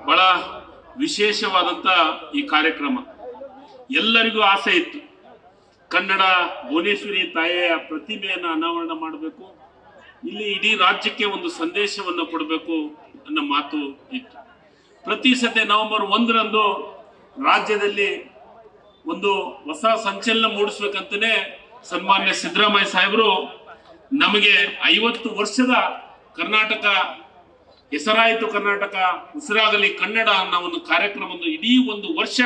ಬಹಳ ವಿಶೇಷವಾದಂತ ಈ ಕಾರ್ಯಕ್ರಮ. ಎಲ್ಲರಿಗೂ ಆಸೆ ಇತ್ತು ಕನ್ನಡ ಭುವನೇಶ್ವರಿ ತಾಯಿಯ ಪ್ರತಿಮೆಯನ್ನು ಅನಾವರಣ ಮಾಡಬೇಕು, ಇಲ್ಲಿ ಇಡೀ ರಾಜ್ಯಕ್ಕೆ ಒಂದು ಸಂದೇಶವನ್ನು ಕೊಡಬೇಕು ಅನ್ನೋ ಮಾತು ಇತ್ತು. ಪ್ರತಿ ಸತಿ ನವೆಂಬರ್ 1ರಂದು ರಾಜ್ಯದಲ್ಲಿ ಒಂದು ಹೊಸ ಸಂಚಲನ ಮೂಡಿಸ್ಬೇಕಂತಲೇ ಸನ್ಮಾನ್ಯ ಸಿದ್ದರಾಮಯ್ಯ ಸಾಹೇಬರು ನಮಗೆ 50 ವರ್ಷದ ಕರ್ನಾಟಕ ಹೆಸರಾಯಿತು, ಕರ್ನಾಟಕ ಉಸಿರಾಗಲಿ ಕನ್ನಡ ಅನ್ನೋ ಒಂದು ಕಾರ್ಯಕ್ರಮವನ್ನು ಇಡೀ ಒಂದು ವರ್ಷ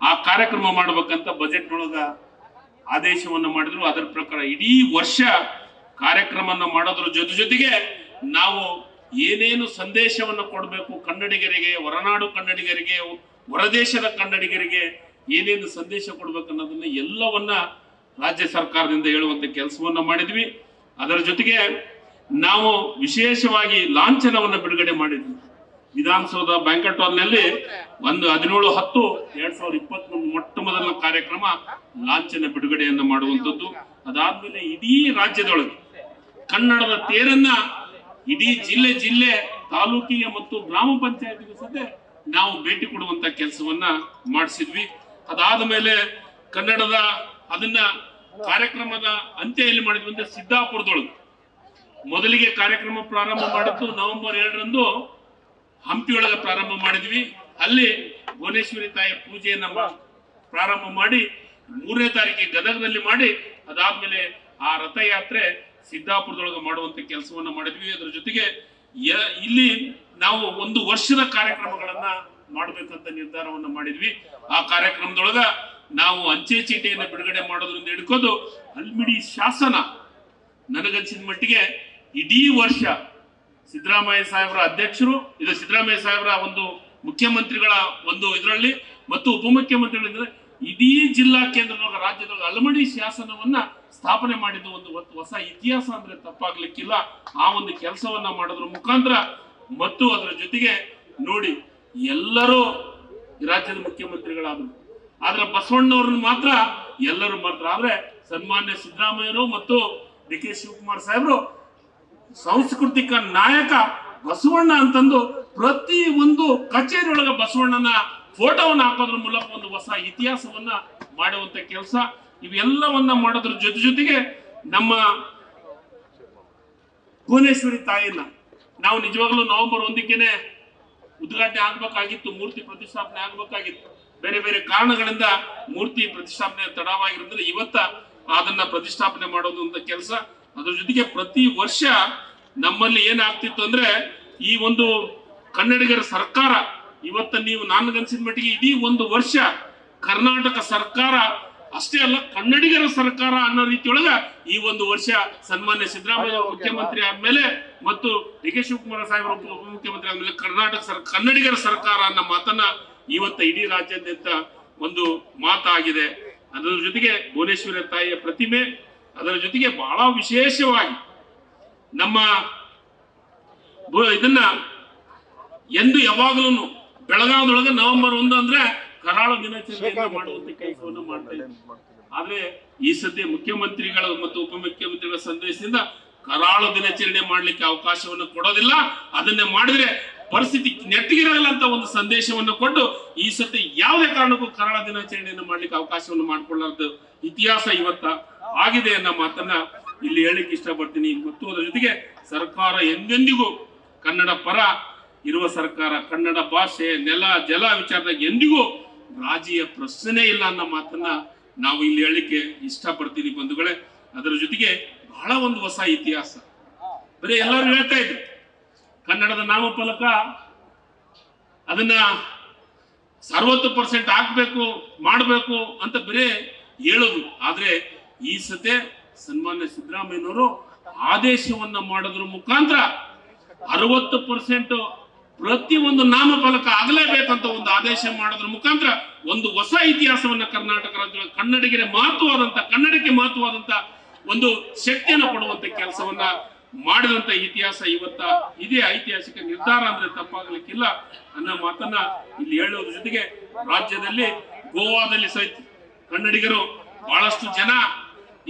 ಆ ಕಾರ್ಯಕ್ರಮ ಮಾಡಬೇಕಂತ ಬಜೆಟ್ ಒಳಗ ಆದೇಶವನ್ನು ಮಾಡಿದ್ರು. ಅದರ ಪ್ರಕಾರ ಇಡೀ ವರ್ಷ ಕಾರ್ಯಕ್ರಮವನ್ನು ಮಾಡೋದ್ರ ಜೊತೆಗೆ ನಾವು ಏನೇನು ಸಂದೇಶವನ್ನು ಕೊಡಬೇಕು ಕನ್ನಡಿಗರಿಗೆ, ಹೊರನಾಡು ಕನ್ನಡಿಗರಿಗೆ, ಹೊರದೇಶದ ಕನ್ನಡಿಗರಿಗೆ ಏನೇನು ಸಂದೇಶ ಕೊಡ್ಬೇಕು ಅನ್ನೋದನ್ನ ಎಲ್ಲವನ್ನ ರಾಜ್ಯ ಸರ್ಕಾರದಿಂದ ಹೇಳುವಂತ ಕೆಲಸವನ್ನ ಮಾಡಿದ್ವಿ. ಅದರ ಜೊತೆಗೆ ನಾವು ವಿಶೇಷವಾಗಿ ಲಾಂಛನವನ್ನು ಬಿಡುಗಡೆ ಮಾಡಿದ್ವಿ. ವಿಧಾನಸೌಧ ಬ್ಯಾಂಕ್ವೆಟ್ ಹಾಲ್ನಲ್ಲಿ 17/10/2021 ಮೊಟ್ಟ ಮೊದಲ ಕಾರ್ಯಕ್ರಮ ಲಾಂಛನ ಬಿಡುಗಡೆಯನ್ನ ಮಾಡುವಂಥದ್ದು. ಅದಾದ್ಮೇಲೆ ಇಡೀ ರಾಜ್ಯದೊಳಗೆ ಕನ್ನಡದ ತೇರನ್ನ ಇಡೀ ಜಿಲ್ಲೆ ತಾಲೂಕಿಗೆ ಮತ್ತು ಗ್ರಾಮ ಪಂಚಾಯತಿಗೆ ಸದ್ಯ ನಾವು ಭೇಟಿ ಕೊಡುವಂತ ಕೆಲಸವನ್ನ ಮಾಡಿಸಿದ್ವಿ. ಅದಾದ ಮೇಲೆ ಕನ್ನಡದ ಅದನ್ನ ಕಾರ್ಯಕ್ರಮದ ಅಂತ್ಯ ಎಲ್ಲಿ ಮಾಡಿದ್ವಿ ಅಂದ್ರೆ ಸಿದ್ದಾಪುರದೊಳಗೆ ಮೊದಲಿಗೆ ಕಾರ್ಯಕ್ರಮ ಪ್ರಾರಂಭ ಮಾಡಿದ್ದು ನವೆಂಬರ್ 2ರಂದು ಹಂಪಿಯೊಳಗೆ ಪ್ರಾರಂಭ ಮಾಡಿದ್ವಿ. ಅಲ್ಲಿ ಭುವನೇಶ್ವರಿ ತಾಯಿಯ ಪೂಜೆಯನ್ನ ಪ್ರಾರಂಭ ಮಾಡಿ 3ನೇ ತಾರೀಕಿಗೆ ಗದಗದಲ್ಲಿ ಮಾಡಿ ಅದಾದ್ಮೇಲೆ ಆ ರಥಯಾತ್ರೆ ಸಿದ್ದಾಪುರದೊಳಗೆ ಮಾಡುವಂತ ಕೆಲಸವನ್ನ ಮಾಡಿದ್ವಿ. ಅದರ ಜೊತೆಗೆ ಇಲ್ಲಿ ನಾವು 1 ವರ್ಷದ ಕಾರ್ಯಕ್ರಮಗಳನ್ನ ಮಾಡ್ಬೇಕಂತ ನಿರ್ಧಾರವನ್ನ ಮಾಡಿದ್ವಿ. ಆ ಕಾರ್ಯಕ್ರಮದೊಳಗ ನಾವು ಅಂಚೆ ಚೀಟಿಯನ್ನು ಬಿಡುಗಡೆ ಮಾಡೋದ್ರಿಂದ ಹಿಡ್ಕೋದು ಅಲ್ಮಿಡಿ ಶಾಸನ ನನಗನ್ಸಿದ ಮಟ್ಟಿಗೆ ಇಡೀ ವರ್ಷ ಸಿದ್ದರಾಮಯ್ಯ ಸಾಹೇಬರ ಅಧ್ಯಕ್ಷರು, ಇದು ಸಿದ್ದರಾಮಯ್ಯ ಸಾಹೇಬರ ಒಂದು ಮುಖ್ಯಮಂತ್ರಿಗಳ ಒಂದು ಇದರಲ್ಲಿ ಮತ್ತು ಉಪಮುಖ್ಯಮಂತ್ರಿಗಳಿಂದ ಇಡೀ ಜಿಲ್ಲಾ ಕೇಂದ್ರದೊಳಗ ರಾಜ್ಯದೊಳಗ ಅಲ್ಮಡಿ ಶಾಸನವನ್ನ ಸ್ಥಾಪನೆ ಮಾಡಿದ್ದು ಒಂದು ಹೊಸ ಇತಿಹಾಸ ಅಂದ್ರೆ ತಪ್ಪಾಗ್ಲಿಕ್ಕಿಲ್ಲ. ಆ ಒಂದು ಕೆಲಸವನ್ನ ಮಾಡೋದ್ರ ಮುಖಾಂತರ ಮತ್ತು ಅದರ ಜೊತೆಗೆ ನೋಡಿ ಎಲ್ಲರೂ ರಾಜ್ಯದ ಮುಖ್ಯಮಂತ್ರಿಗಳಾದ್ರು, ಆದ್ರೆ ಬಸವಣ್ಣವ್ರನ್ನ ಮಾತ್ರ ಎಲ್ಲರೂ ಮಾತ್ರ. ಆದ್ರೆ ಸನ್ಮಾನ್ಯ ಸಿದ್ದರಾಮಯ್ಯರು ಮತ್ತು ಡಿ.ಕೆ. ಶಿವಕುಮಾರ್ ಸಾಹೇಬರು ಸಾಂಸ್ಕೃತಿಕ ನಾಯಕ ಬಸವಣ್ಣ ಅಂತಂದು ಪ್ರತಿ ಒಂದು ಕಚೇರಿ ಒಳಗ ಬಸವಣ್ಣನ ಫೋಟೋವನ್ನ ಹಾಕೋದ್ರ ಮೂಲಕ ಒಂದು ಹೊಸ ಇತಿಹಾಸವನ್ನ ಮಾಡುವಂತ ಕೆಲಸ ಇವೆಲ್ಲವನ್ನ ಮಾಡೋದ್ರ ಜೊತೆಗೆ ನಮ್ಮ ಭುವನೇಶ್ವರಿ ತಾಯಿಯನ್ನ ನಾವು ನಿಜವಾಗ್ಲೂ ನವೆಂಬರ್ 1ಕ್ಕೇನೆ ಉದ್ಘಾಟನೆ ಆಗ್ಬೇಕಾಗಿತ್ತು, ಮೂರ್ತಿ ಪ್ರತಿಷ್ಠಾಪನೆ ಆಗ್ಬೇಕಾಗಿತ್ತು. ಬೇರೆ ಬೇರೆ ಕಾರಣಗಳಿಂದ ಮೂರ್ತಿ ಪ್ರತಿಷ್ಠಾಪನೆ ತಡವಾಗಿರೋದ್ರಿಂದ ಇವತ್ತ ಅದನ್ನ ಪ್ರತಿಷ್ಠಾಪನೆ ಮಾಡೋದು ಅಂತ ಕೆಲಸ. ಅದ್ರ ಜೊತೆಗೆ ಪ್ರತಿ ವರ್ಷ ನಮ್ಮಲ್ಲಿ ಏನಾಗ್ತಿತ್ತು ಅಂದ್ರೆ ಈ ಒಂದು ಕನ್ನಡಿಗರ ಸರ್ಕಾರ ಇವತ್ತ ನೀವು ನನಗನ್ಸಿದ ಮಟ್ಟಿಗೆ ಇಡೀ ಒಂದು ವರ್ಷ ಕರ್ನಾಟಕ ಸರ್ಕಾರ ಅಷ್ಟೇ ಅಲ್ಲ ಕನ್ನಡಿಗರ ಸರ್ಕಾರ ಅನ್ನೋ ರೀತಿಯೊಳಗ ಈ ಒಂದು ವರ್ಷ ಸನ್ಮಾನ್ಯ ಸಿದ್ದರಾಮಯ್ಯ ಮುಖ್ಯಮಂತ್ರಿ ಆದ್ಮೇಲೆ ಮತ್ತು ಡಿ.ಕೆ. ಶಿವಕುಮಾರ್ ಸಾಹೇಬರು ಉಪಮುಖ್ಯಮಂತ್ರಿ ಆದ್ಮೇಲೆ ಕನ್ನಡಿಗರ ಸರ್ಕಾರ ಅನ್ನೋ ಮಾತನ್ನ ಇವತ್ತ ಇಡೀ ರಾಜ್ಯಾದ್ಯಂತ ಒಂದು ಮಾತಾಗಿದೆ. ಅದರ ಜೊತೆಗೆ ಭುವನೇಶ್ವರಿ ತಾಯಿಯ ಪ್ರತಿಮೆ, ಅದರ ಜೊತೆಗೆ ಬಹಳ ವಿಶೇಷವಾಗಿ ನಮ್ಮ ಇದನ್ನ ಎಂದು ಯಾವಾಗಲೂ ಬೆಳಗಾವದೊಳಗೆ ನವೆಂಬರ್ 1 ಅಂದ್ರೆ ಕರಾಳ ದಿನಾಚರಣೆಯನ್ನು ಮಾಡುವಂತ ಕೆಲಸವನ್ನು ಮಾಡ್ತಾ ಇದ್ದೀವಿ. ಆದ್ರೆ ಈ ಸದ್ಯ ಮುಖ್ಯಮಂತ್ರಿಗಳ ಮತ್ತು ಉಪಮುಖ್ಯಮಂತ್ರಿಗಳ ಸಂದೇಶದಿಂದ ಕರಾಳ ದಿನಾಚರಣೆ ಮಾಡ್ಲಿಕ್ಕೆ ಅವಕಾಶವನ್ನು ಕೊಡೋದಿಲ್ಲ. ಅದನ್ನೇ ಮಾಡಿದ್ರೆ ಪರಿಸ್ಥಿತಿ ನೆಟ್ಟಿಗಿರಲ್ಲ ಅಂತ ಒಂದು ಸಂದೇಶವನ್ನು ಕೊಟ್ಟು ಈ ಸತಿ ಯಾವುದೇ ಕಾರಣಕ್ಕೂ ಕರಾಳ ದಿನಾಚರಣೆಯನ್ನು ಮಾಡ್ಲಿಕ್ಕೆ ಅವಕಾಶವನ್ನು ಮಾಡಿಕೊಳ್ಳಾರ್ದು ಇತಿಹಾಸ ಇವತ್ತ ಆಗಿದೆ ಅನ್ನೋ ಮಾತನ್ನ ಇಲ್ಲಿ ಹೇಳಲಿಕ್ಕೆ ಇಷ್ಟಪಡ್ತೀನಿ. ಮತ್ತು ಅದರ ಜೊತೆಗೆ ಸರ್ಕಾರ ಎಂದೆಂದಿಗೂ ಕನ್ನಡ ಪರ ಇರುವ ಸರ್ಕಾರ, ಕನ್ನಡ ಭಾಷೆ ನೆಲ ಜಲ ವಿಚಾರದಾಗ ಎಂದಿಗೂ ರಾಜಿಯ ಪ್ರಶ್ನೆ ಇಲ್ಲ ಅನ್ನೋ ಮಾತನ್ನ ನಾವು ಇಲ್ಲಿ ಹೇಳಲಿಕ್ಕೆ ಇಷ್ಟಪಡ್ತೀನಿ ಬಂಧುಗಳೇ. ಅದರ ಜೊತೆಗೆ ಬಹಳ ಒಂದು ಹೊಸ ಇತಿಹಾಸ ಬರೀ ಎಲ್ಲರೂ ಹೇಳ್ತಾ ಇದ್ರು ಕನ್ನಡದ ನಾಮಫಲಕ ಅದನ್ನ 60% ಹಾಕ್ಬೇಕು ಮಾಡಬೇಕು ಅಂತ ಬರೀ ಹೇಳೋದು. ಆದ್ರೆ ಈ ಸತೆ ಸನ್ಮಾನ್ಯ ಸಿದ್ದರಾಮಯ್ಯನವರು ಆದೇಶವನ್ನ ಮಾಡೋದ್ರ ಮುಖಾಂತರ 60% ಪ್ರತಿ ಒಂದು ನಾಮಫಲಕ ಆಗಲೇಬೇಕಂತ ಒಂದು ಆದೇಶ ಮಾಡೋದ್ರ ಮುಖಾಂತರ ಒಂದು ಹೊಸ ಇತಿಹಾಸವನ್ನ ಕರ್ನಾಟಕ ರಾಜ್ಯದ ಕನ್ನಡಿಗರಿಗೆ ಮಹತ್ವವಾದಂತ ಒಂದು ಶಕ್ತಿಯನ್ನು ಕೊಡುವಂತ ಕೆಲಸವನ್ನ ಮಾಡಿದಂತ ಇತಿಹಾಸ ಇವತ್ತ ಇದೇ ಐತಿಹಾಸಿಕ ನಿರ್ಧಾರ ಅಂದ್ರೆ ತಪ್ಪಾಗಲಿಕ್ಕಿಲ್ಲ ಅನ್ನೋ ಮಾತನ್ನ ಇಲ್ಲಿ ಹೇಳೋದ್ರ ಜೊತೆಗೆ ರಾಜ್ಯದಲ್ಲಿ ಗೋವಾದಲ್ಲಿ ಸಹಿತ ಕನ್ನಡಿಗರು ಬಹಳಷ್ಟು ಜನ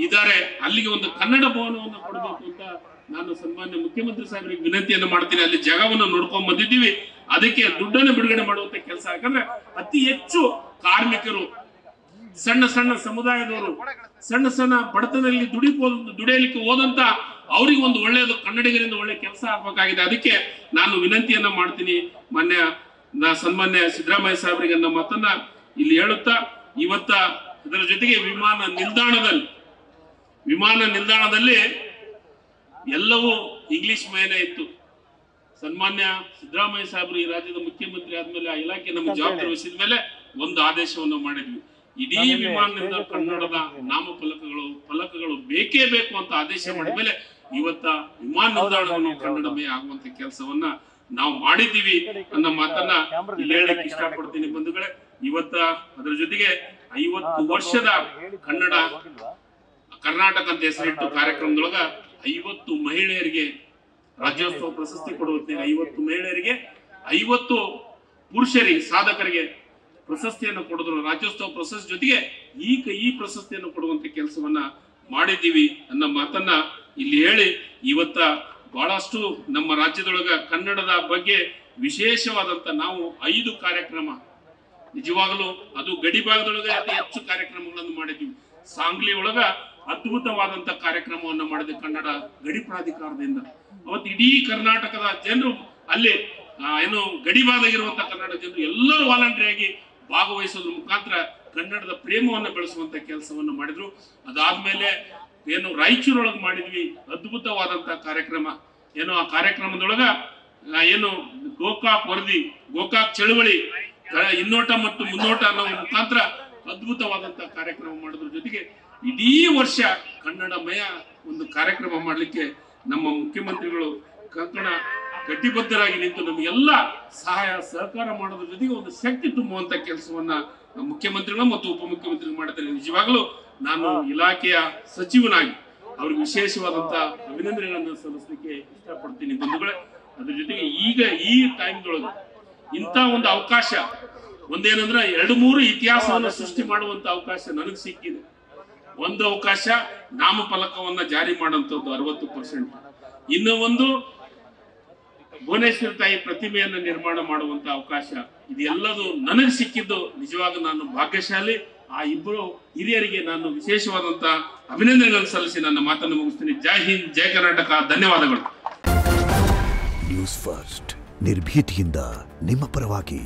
ಇದ್ದಾರೆ. ಅಲ್ಲಿಗೆ ಒಂದು ಕನ್ನಡ ಭವನವನ್ನು ಕೊಡಬೇಕು ಅಂತ ನಾನು ಸನ್ಮಾನ್ಯ ಮುಖ್ಯಮಂತ್ರಿ ಸಾಹೇಬರಿಗೆ ವಿನಂತಿಯನ್ನು ಮಾಡ್ತೀನಿ. ಅಲ್ಲಿ ಜಾಗವನ್ನು ನೋಡ್ಕೊಂಡ್ ಬಂದಿದ್ದೀವಿ, ಅದಕ್ಕೆ ದುಡ್ಡನ್ನು ಬಿಡುಗಡೆ ಮಾಡುವಂತ ಕೆಲಸ. ಯಾಕಂದ್ರೆ ಅತಿ ಹೆಚ್ಚು ಕಾರ್ಮಿಕರು, ಸಣ್ಣ ಸಣ್ಣ ಸಮುದಾಯದವರು, ಸಣ್ಣ ಸಣ್ಣ ಬಡತನದಲ್ಲಿ ದುಡಿಯಲಿಕ್ಕೆ ಹೋದಂತ ಅವ್ರಿಗೆ ಒಂದು ಒಳ್ಳೆಯದು, ಕನ್ನಡಿಗರಿಂದ ಒಳ್ಳೆ ಕೆಲಸ ಆಗ್ಬೇಕಾಗಿದೆ. ಅದಕ್ಕೆ ನಾನು ವಿನಂತಿಯನ್ನ ಮಾಡ್ತೀನಿ ಸನ್ಮಾನ್ಯ ಸಿದ್ದರಾಮಯ್ಯ ಸಾಹೇಬರಿಗೆ ನಮ್ಮ ಮಾತನ್ನ ಇಲ್ಲಿ ಹೇಳುತ್ತಾ, ಇವತ್ತ ಇದರ ಜೊತೆಗೆ ವಿಮಾನ ನಿಲ್ದಾಣದಲ್ಲಿ ಎಲ್ಲವೂ ಇಂಗ್ಲಿಷ್ ಮಯನೇ ಇತ್ತು. ಸನ್ಮಾನ್ಯ ಸಿದ್ದರಾಮಯ್ಯ ಸಾಹೇಬರು ಈ ರಾಜ್ಯದ ಮುಖ್ಯಮಂತ್ರಿ ಆದ್ಮೇಲೆ ಆ ಇಲಾಖೆ ನಮ್ಮ ಜವಾಬ್ದಾರಿ ವಹಿಸಿದ ಮೇಲೆ ಒಂದು ಆದೇಶವನ್ನು ಮಾಡಿದ್ವಿ. ಇಡೀ ವಿಮಾನದಿಂದ ಕನ್ನಡದ ಫಲಕಗಳು ಬೇಕೇ ಬೇಕು ಅಂತ ಆದೇಶ ಮಾಡಿದ ಮೇಲೆ ಇವತ್ತ ವಿಮಾನ ನಿಲ್ದಾಣವನ್ನು ಕನ್ನಡಮಯ ಆಗುವಂತ ಕೆಲಸವನ್ನ ನಾವು ಮಾಡಿದ್ದೀವಿ ಅನ್ನೋ ಮಾತನ್ನ ಇಲ್ಲಿ ಹೇಳಲಿಕ್ಕೆ ಇಷ್ಟಪಡ್ತೀನಿ ಬಂಧುಗಳೇ. ಇವತ್ತ ಅದರ ಜೊತೆಗೆ 50 ವರ್ಷದ ಕರ್ನಾಟಕ ಅಂತ ಹೆಸರಿಟ್ಟು ಕಾರ್ಯಕ್ರಮದೊಳಗ 50 ಮಹಿಳೆಯರಿಗೆ ರಾಜ್ಯೋತ್ಸವ ಪ್ರಶಸ್ತಿ ಕೊಡುವಂತೆ 50 ಮಹಿಳೆಯರಿಗೆ 50 ಪುರುಷರಿಗೆ ಸಾಧಕರಿಗೆ ಪ್ರಶಸ್ತಿಯನ್ನು ಕೊಡಿದ್ರು. ರಾಜ್ಯೋತ್ಸವ ಪ್ರಶಸ್ತಿ ಜೊತೆಗೆ ಈ ಪ್ರಶಸ್ತಿಯನ್ನು ಕೊಡುವಂತ ಕೆಲಸವನ್ನ ಮಾಡಿದ್ದೀವಿ ಅನ್ನೋ ಮಾತನ್ನ ಇಲ್ಲಿ ಹೇಳಿ, ಇವತ್ತ ಬಹಳಷ್ಟು ನಮ್ಮ ರಾಜ್ಯದೊಳಗ ಕನ್ನಡದ ಬಗ್ಗೆ ವಿಶೇಷವಾದಂತ ನಾವು 5 ಕಾರ್ಯಕ್ರಮ, ನಿಜವಾಗಲೂ ಅದು ಗಡಿ ಭಾಗದೊಳಗೆ ಅತಿ ಹೆಚ್ಚು ಕಾರ್ಯಕ್ರಮಗಳನ್ನು ಮಾಡಿದ್ವಿ. ಸಾಂಗ್ಲಿ ಒಳಗ ಅದ್ಭುತವಾದಂತ ಕಾರ್ಯಕ್ರಮವನ್ನು ಮಾಡಿದೆ ಕನ್ನಡ ಗಡಿ ಪ್ರಾಧಿಕಾರದಿಂದ. ಅವತ್ತು ಇಡೀ ಕರ್ನಾಟಕದ ಜನರು ಅಲ್ಲಿ ಏನು ಗಡಿ ಭಾಗದಾಗಿರುವಂತ ಕನ್ನಡ ಜನರು ಎಲ್ಲರೂ ವಾಲಂಟರಿ ಆಗಿ ಭಾಗವಹಿಸೋದ್ರ ಮುಖಾಂತರ ಕನ್ನಡದ ಪ್ರೇಮವನ್ನು ಬೆಳೆಸುವಂತ ಕೆಲಸವನ್ನು ಮಾಡಿದ್ರು. ಅದಾದ್ಮೇಲೆ ಏನು ರಾಯಚೂರೊಳಗೆ ಮಾಡಿದ್ವಿ ಅದ್ಭುತವಾದಂತ ಕಾರ್ಯಕ್ರಮ. ಏನು ಆ ಕಾರ್ಯಕ್ರಮದೊಳಗ ಏನು ಗೋಕಾಕ್ ಚಳವಳಿ ಹಿನ್ನೋಟ ಮತ್ತು ಮುನ್ನೋಟ ಅನ್ನೋ ಮುಖಾಂತರ ಅದ್ಭುತವಾದಂತ ಕಾರ್ಯಕ್ರಮ ಮಾಡೋದ್ರ ಜೊತೆಗೆ ಇಡೀ ವರ್ಷ ಕನ್ನಡಮಯ ಒಂದು ಕಾರ್ಯಕ್ರಮ ಮಾಡ್ಲಿಕ್ಕೆ ನಮ್ಮ ಮುಖ್ಯಮಂತ್ರಿಗಳು ಕಟಿಬದ್ಧರಾಗಿ ನಿಂತು ನಮಗೆಲ್ಲ ಸಹಾಯ ಸಹಕಾರ ಮಾಡೋದ್ರ ಜೊತೆಗೆ ಒಂದು ಶಕ್ತಿ ತುಂಬುವಂತ ಕೆಲಸವನ್ನ ನಮ್ಮ ಮುಖ್ಯಮಂತ್ರಿಗಳು ಮತ್ತು ಉಪಮುಖ್ಯಮಂತ್ರಿಗಳು ಮಾಡಿದ್ದಾರೆ. ನಿಜವಾಗ್ಲೂ ನಾನು ಇಲಾಖೆಯ ಸಚಿವನಾಗಿ ಅವ್ರಿಗೆ ವಿಶೇಷವಾದಂತ ಅಭಿನಂದನೆಗಳನ್ನು ಸಲ್ಲಿಸಲಿಕ್ಕೆ ಇಷ್ಟಪಡ್ತೀನಿ ಬಂಧುಗಳೇ. ಅದ್ರ ಜೊತೆಗೆ ಈಗ ಈ ಟೈಮ್ದೊಳಗೆ ಇಂಥ ಒಂದು ಅವಕಾಶ ಒಂದೇನಂದ್ರೆ 2-3 ಇತಿಹಾಸವನ್ನು ಸೃಷ್ಟಿ ಮಾಡುವಂತ ಅವಕಾಶ ನನಗೆ ಸಿಕ್ಕಿದೆ. ಒಂದು ಅವಕಾಶ ನಾಮಫಲಕವನ್ನ ಜಾರಿ ಮಾಡುವಂತದ್ದು 60%, ಇನ್ನು ಒಂದು ಭುವನೇಶ್ವರಿ ತಾಯಿ ಪ್ರತಿಮೆಯನ್ನು ನಿರ್ಮಾಣ ಮಾಡುವಂತ ಅವಕಾಶ. ಇದೆಲ್ಲದು ನನಗೆ ಸಿಕ್ಕಿದ್ದು ನಿಜವಾಗ ನಾನು ಭಾಗ್ಯಶಾಲಿ. ಆ ಇಬ್ಬರು ಹಿರಿಯರಿಗೆ ನಾನು ವಿಶೇಷವಾದಂತ ಅಭಿನಂದನೆಗಳನ್ನು ಸಲ್ಲಿಸಿ ನನ್ನ ಮಾತನ್ನು ಮುಗಿಸ್ತೀನಿ. ಜೈ ಹಿಂದ್, ಜೈ ಕರ್ನಾಟಕ, ಧನ್ಯವಾದಗಳು. ನ್ಯೂಸ್ ಫಸ್ಟ್, ನಿರ್ಭೀತಿಯಿಂದ ನಿಮ್ಮ ಪರವಾಗಿ.